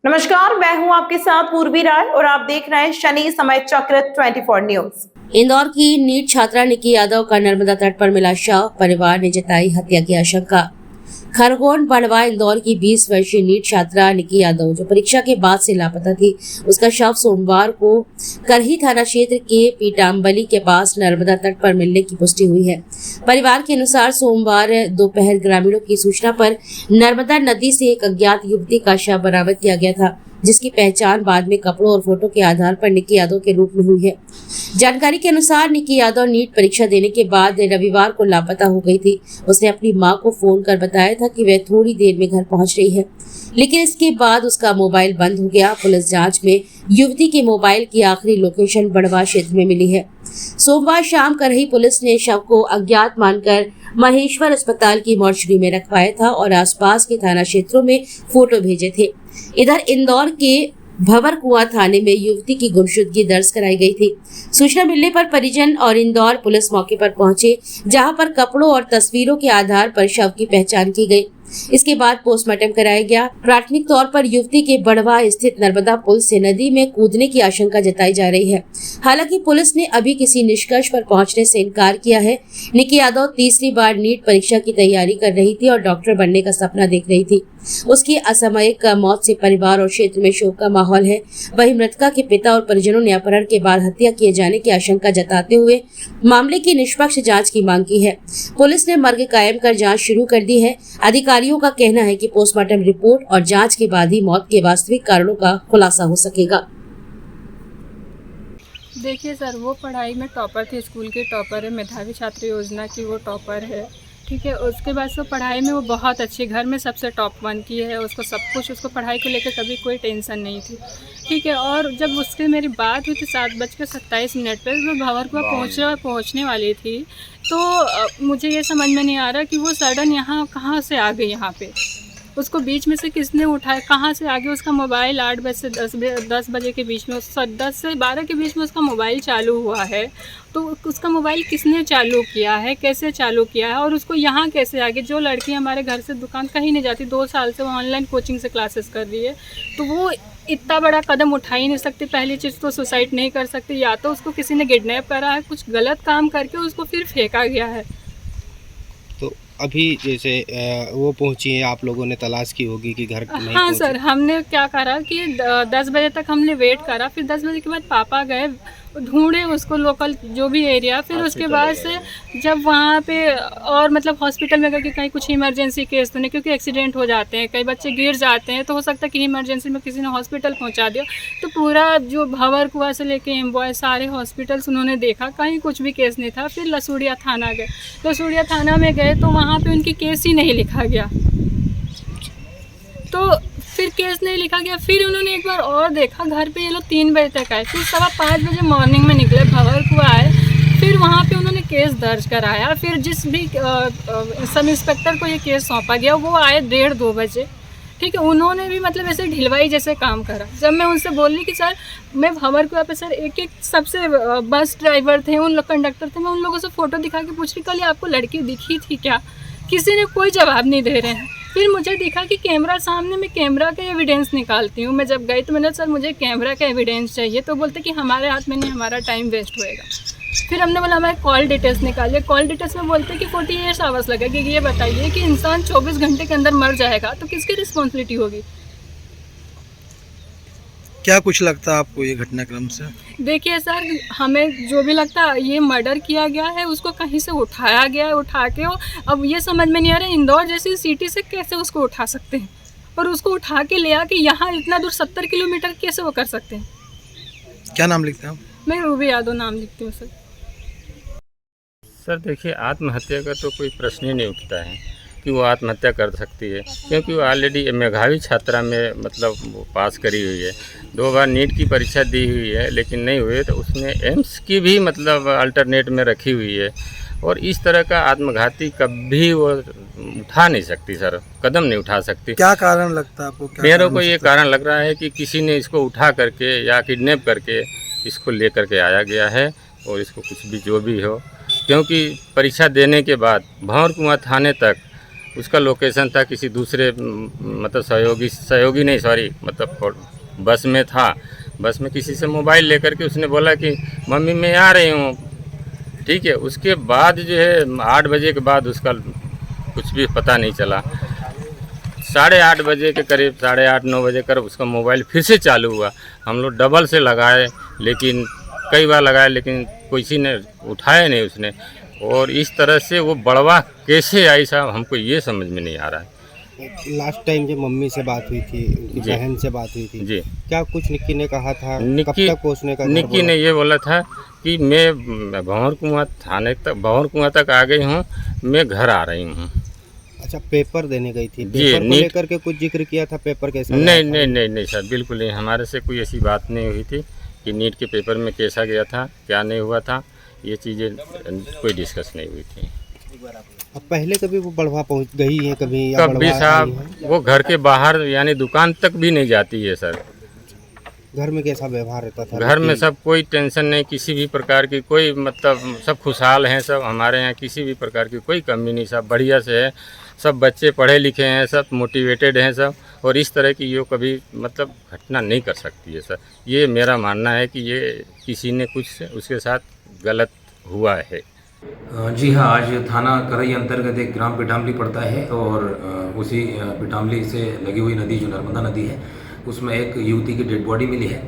नमस्कार, मैं हूं आपके साथ पूर्वी राय और आप देख रहे हैं शनि समय चक्र 24 न्यूज। इंदौर की नीट छात्रा निकी यादव का नर्मदा तट पर मिला शव, परिवार ने जताई हत्या की आशंका। खरगोन बड़वा इंदौर की 20 वर्षीय नीट छात्रा निकी यादव जो परीक्षा के बाद से लापता थी, उसका शव सोमवार को करही थाना क्षेत्र के पीटाम्बली के पास नर्मदा तट पर मिलने की पुष्टि हुई है। परिवार के अनुसार सोमवार दोपहर ग्रामीणों की सूचना पर नर्मदा नदी से एक अज्ञात युवती का शव बरामद किया गया था, जिसकी पहचान बाद में कपड़ों और फोटो के आधार पर निकी यादव के रूप में हुई है। जानकारी के अनुसार निकी यादव नीट परीक्षा देने के बाद रविवार को लापता हो गई थी। उसने अपनी मां को फोन कर बताया था कि वह थोड़ी देर में घर पहुंच रही है, लेकिन इसके बाद उसका मोबाइल बंद हो गया। पुलिस जांच में युवती के मोबाइल की आखिरी लोकेशन बड़वा क्षेत्र में मिली है। सोमवार शाम करही पुलिस ने शव को अज्ञात मानकर महेश्वर अस्पताल की मॉर्चरी में रखवाया था और आसपास के थाना क्षेत्रों में फोटो भेजे थे। इधर इंदौर के भंवर कुआं थाने में युवती की गुमशुदगी दर्ज कराई गई थी। सूचना मिलने पर परिजन और इंदौर पुलिस मौके पर पहुंचे, जहां पर कपड़ों और तस्वीरों के आधार पर शव की पहचान की गई। इसके बाद पोस्टमार्टम कराया गया। प्राथमिक तौर पर युवती के बड़वा स्थित नर्मदा पुल से नदी में कूदने की आशंका जताई जा रही है। हालांकि पुलिस ने अभी किसी निष्कर्ष पर पहुंचने से इनकार किया है। निकी यादव तीसरी बार नीट परीक्षा की तैयारी कर रही थी और डॉक्टर बनने का सपना देख रही थी। उसकी असामयिक मौत से परिवार और क्षेत्र में शोक का माहौल है। वहीं मृतका के पिता और परिजनों ने अपहरण के बाद हत्या किए जाने की आशंका जताते हुए मामले की निष्पक्ष जांच की मांग की है। पुलिस ने मर्ग कायम कर जांच शुरू कर दी है। अधिकारियों का कहना है कि पोस्टमार्टम रिपोर्ट और जांच के बाद ही मौत के वास्तविक कारणों का खुलासा हो सकेगा। देखिए सर, वो पढ़ाई में टॉपर थी, स्कूल की टॉपर है, मेधावी छात्र योजना की वो टॉपर है। ठीक है, उसके बाद से पढ़ाई में वो बहुत अच्छी, घर में सबसे टॉप 1 की है। उसको सब कुछ, उसको पढ़ाई को लेकर कभी कोई टेंशन नहीं थी। ठीक है, और जब उससे मेरी बात हुई थी 7:27 पे, मैं भंवरकुआं पहुँचने वाली थी, तो मुझे ये समझ में नहीं आ रहा कि वो सडन यहाँ कहाँ से आ गई। यहाँ पे उसको बीच में से किसने उठाया, कहाँ से आगे। उसका मोबाइल 8 बजे से 10 बजे के बीच में, 10 से 12 के बीच में उसका मोबाइल चालू हुआ है। तो उसका मोबाइल किसने चालू किया है, कैसे चालू किया है, और उसको यहाँ कैसे आ गई। जो लड़की हमारे घर से दुकान कहीं नहीं जाती, 2 साल से वो ऑनलाइन कोचिंग से क्लासेस कर रही है, तो वो इतना बड़ा कदम उठा ही नहीं सकती। पहली चीज़ तो सुसाइड नहीं कर सकती, या तो उसको किसी ने किडनैप करा है, कुछ गलत काम करके उसको फिर फेंका गया है। तो अभी जैसे वो पहुंची है, आप लोगों ने तलाश की होगी कि घर नहीं हाँ सर, हमने क्या करा कि 10 बजे तक हमने वेट करा, फिर 10 बजे के बाद पापा गए ढूंढे उसको, लोकल जो भी एरिया। फिर उसके बाद से जब वहाँ पे और मतलब हॉस्पिटल में गए कि कहीं कुछ इमरजेंसी केस तो नहीं, क्योंकि एक्सीडेंट हो जाते हैं, कई बच्चे गिर जाते हैं, तो हो सकता है कि इमरजेंसी में किसी ने हॉस्पिटल पहुँचा दिया। तो पूरा जो भंवरकुआं से लेके एम्बॉय सारे हॉस्पिटल्स उन्होंने देखा, कहीं कुछ भी केस नहीं था। फिर लसूड़िया थाना गए, लसूड़िया थाना में गए तो वहाँ पे उनकी केस ही नहीं लिखा गया। तो फिर केस नहीं लिखा गया। फिर उन्होंने एक बार और देखा, घर पे ये लोग 3 बजे तक आए, फिर 5:15 बजे मॉर्निंग में निकले, भंवरकुआं आए। फिर वहाँ पे उन्होंने केस दर्ज कराया। फिर जिस भी सब इंस्पेक्टर को ये केस सौंपा गया, वो आए 1:30-2 बजे। ठीक है, उन्होंने भी मतलब ऐसे ढिलवाई जैसे काम करा। जब मैं उनसे बोली कि सर मैं भंवरकुआं पे सर एक सबसे बस ड्राइवर थे, उन लोग कंडक्टर थे, मैं उन लोगों से फ़ोटो दिखा के पूछ रही कल आपको लड़की दिखी थी क्या, किसी ने कोई जवाब नहीं दे रहे हैं। फिर मुझे दिखा कि कैमरा सामने, मैं कैमरा का एविडेंस निकालती हूँ। मैं जब गई तो मैंने सर मुझे कैमरा का एविडेंस चाहिए, तो बोलते कि हमारे हाथ में नहीं, हमारा टाइम वेस्ट होएगा। फिर हमने बोला हमारे कॉल डिटेल्स निकालिए। कॉल डिटेल्स में बोलते कि 48 आवर्स लगेगी। ये बताइए कि इंसान 24 घंटे के अंदर मर जाएगा तो किसकी रिस्पॉन्सिबिलिटी होगी। क्या कुछ लगता है आपको ये घटनाक्रम से? देखिए सर, हमें जो भी लगता है ये मर्डर किया गया है, उसको कहीं से उठाया गया है, उठा के अब ये समझ में नहीं आ रहा है इंदौर जैसी सिटी से कैसे उसको उठा सकते हैं, और उसको उठा के ले आके यहाँ इतना दूर 70 किलोमीटर कैसे वो कर सकते हैं। क्या नाम लिखते हैं आप? मैं रूबी यादव नाम लिखती हूँ सर। सर देखिए, आत्महत्या का तो कोई प्रश्न ही नहीं उठता है कि वो आत्महत्या कर सकती है, क्योंकि वो ऑलरेडी मेधावी छात्रा में मतलब वो पास करी हुई है। 2 बार नीट की परीक्षा दी हुई है, लेकिन नहीं हुए, तो उसने एम्स की भी मतलब अल्टरनेट में रखी हुई है। और इस तरह का आत्मघाती कभी वो उठा नहीं सकती सर, कदम नहीं उठा सकती। क्या कारण लगता है आपको? मेरे को ये कारण लग रहा है कि किसी ने इसको उठा करके या किडनैप करके इसको ले करके आया गया है, और इसको कुछ भी जो भी हो, क्योंकि परीक्षा देने के बाद भंवरकुआं थाने तक उसका लोकेशन था किसी दूसरे मतलब सहयोगी नहीं सॉरी मतलब बस में था। बस में किसी से मोबाइल लेकर के उसने बोला कि मम्मी मैं आ रही हूँ, ठीक है। उसके बाद जो है 8 बजे के बाद उसका कुछ भी पता नहीं चला। 8:30 बजे के करीब 8:30-9 बजे कर उसका मोबाइल फिर से चालू हुआ। हम लोग डबल से लगाए, लेकिन कई बार लगाए लेकिन किसी ने उठाया नहीं उसने। और इस तरह से वो बड़वा कैसे आई साहब, हमको ये समझ में नहीं आ रहा है। लास्ट टाइम जब मम्मी से बात हुई थी, उनकी जी। बहन से बात हुई थी, जी। क्या कुछ निक्की ने कहा था? कब निक्की तक पहुंचने का घर निक्की बोला? ने ये बोला था कि मैं भंवर कुआं तक आ गई हूँ, मैं घर आ रही हूँ। अच्छा, पेपर देने गई थी? जी, पेपर को नीट- लेकर के कुछ जिक्र किया था? पेपर कैसा नहीं गया था? नहीं नहीं नहीं सर, बिल्कुल नहीं। हमारे से कोई ऐसी बात नहीं हुई थी कि नीट के पेपर में कैसा गया था, क्या नहीं हुआ था, ये चीज़ें कोई डिस्कस नहीं हुई थी। अब पहले कभी वो बढ़वा पहुंच गई है कभी, या कभी बढ़वा आई है? साहब वो घर के बाहर यानी दुकान तक भी नहीं जाती है सर। घर में कैसा व्यवहार रहता था? घर में निक्की? सब कोई टेंशन नहीं, किसी भी प्रकार की कोई मतलब सब खुशहाल हैं सब। हमारे यहाँ किसी भी प्रकार की कोई कमी नहीं, सब बढ़िया से है। सब बच्चे पढ़े लिखे हैं, सब मोटिवेटेड हैं सब। और इस तरह की ये कभी मतलब घटना नहीं कर सकती है सर। ये मेरा मानना है कि ये किसी ने कुछ उसके साथ गलत हुआ है। जी हाँ, आज थाना करई अंतर्गत एक ग्राम पिठामली पड़ता है और उसी पिठामली से लगी हुई नदी जो नर्मदा नदी है, उसमें एक युवती की डेड बॉडी मिली है।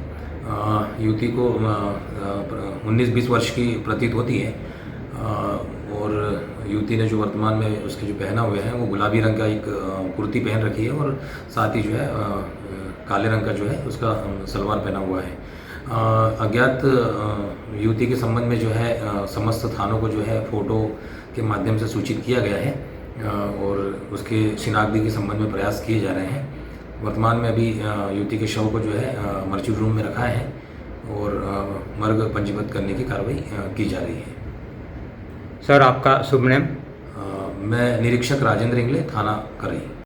युवती को 19-20 वर्ष की प्रतीत होती है और युवती ने जो वर्तमान में उसके जो पहना हुए हैं वो गुलाबी रंग का एक कुर्ती पहन रखी है और साथ ही जो है काले रंग का जो है उसका सलवार पहना हुआ है। अज्ञात युवती के संबंध में जो है समस्त थानों को जो है फ़ोटो के माध्यम से सूचित किया गया है और उसके शिनाख्ती के संबंध में प्रयास किए जा रहे हैं। वर्तमान में अभी युवती के शव को जो है मर्चुरी रूम में रखा है और मर्ग पंजीबद्ध करने की कार्रवाई की जा रही है। सर आपका शुभ नेम? मैं निरीक्षक राजेंद्र इंगले, थाना करई।